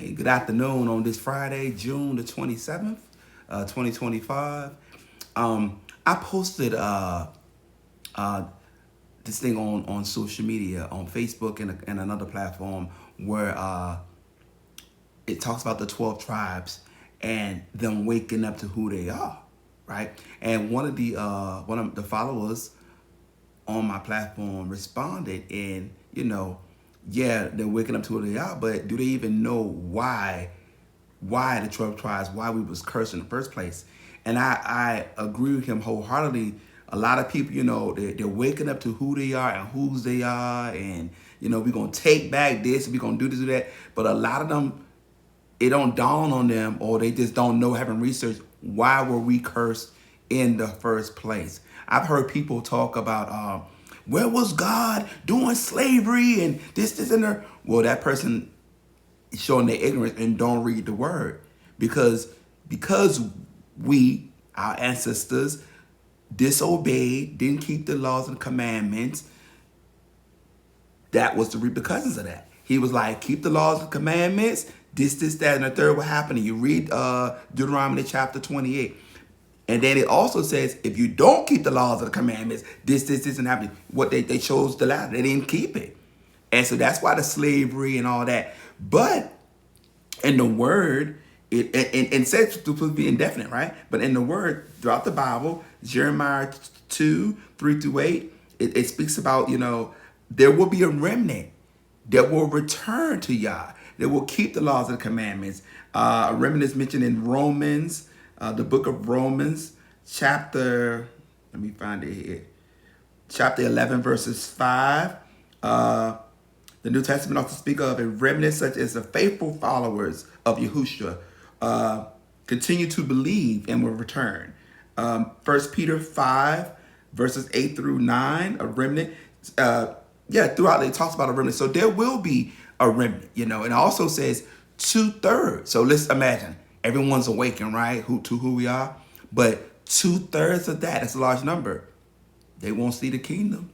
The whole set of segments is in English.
Hey, good afternoon on this Friday, June the 27th, 2025. I posted uh, this thing on social media, on Facebook and another platform where it talks about the 12 tribes and them waking up to who they are, right? And one of the followers on my platform responded and, yeah, they're waking up to who they are, but do they even know why the 12 tribes, why we was cursed in the first place? And I agree with him wholeheartedly. A lot of people, they're waking up to who they are and whose they are, and we're gonna take back this, we're gonna do this, do that. But a lot of them, it don't dawn on them, or they just don't know, haven't researched why were we cursed in the first place. I've heard people talk about where was God doing slavery and this and that. Well, that person is showing their ignorance and don't read the word, because we, our ancestors, disobeyed, didn't keep the laws and commandments. That was the repercussions of that. He was like, keep the laws and commandments, this, that, and the third will happen. And you read Deuteronomy chapter 28. And then it also says, if you don't keep the laws and the commandments, this, and happening. What they chose the latter. They didn't keep it. And so that's why the slavery and all that. But in the word, it says to be indefinite, right? But in the word, throughout the Bible, Jeremiah 2, 3 through 8, it speaks about, there will be a remnant that will return to Yah, that will keep the laws and commandments. A remnant is mentioned in Romans, the book of Romans, chapter, let me find it here, chapter 11, verses 5. The New Testament also speaks of a remnant such as the faithful followers of Yahushua continue to believe and will return. 1 Peter 5, verses 8 through 9, a remnant. Throughout it talks about a remnant. So there will be a remnant, and it also says 2/3. So let's imagine everyone's awakened, right? To who we are. But 2/3 of that's a large number. They won't see the kingdom.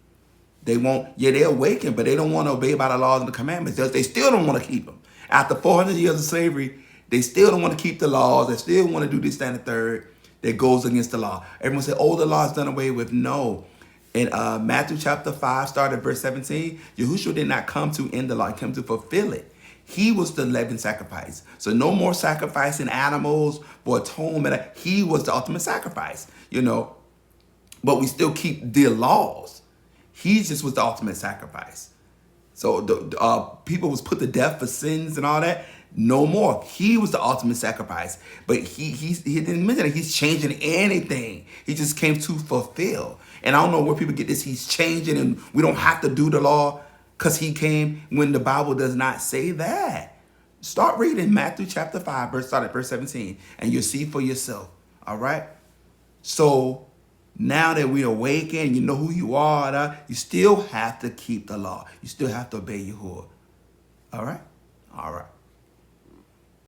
They won't, they're awakened, but they don't want to obey by the laws and the commandments. They still don't want to keep them. After 400 years of slavery, they still don't want to keep the laws. They still want to do this, that, and the third that goes against the law. Everyone said, oh, the law is done away with. No. In Matthew chapter 5, start at verse 17, Yahushua did not come to end the law. He came to fulfill it. He was the living sacrifice. So no more sacrificing animals for atonement. He was the ultimate sacrifice, But we still keep the laws. He just was the ultimate sacrifice. So the people was put to death for sins and all that. No more. He was the ultimate sacrifice. But he didn't mention that he's changing anything. He just came to fulfill. And I don't know where people get this. He's changing and we don't have to do the law because he came, when the Bible does not say that. Start reading Matthew chapter 5, start at verse 17, and you'll see for yourself. All right? So now that we awaken, you know who you are, you still have to keep the law. You still have to obey Yahuwah. All right? All right.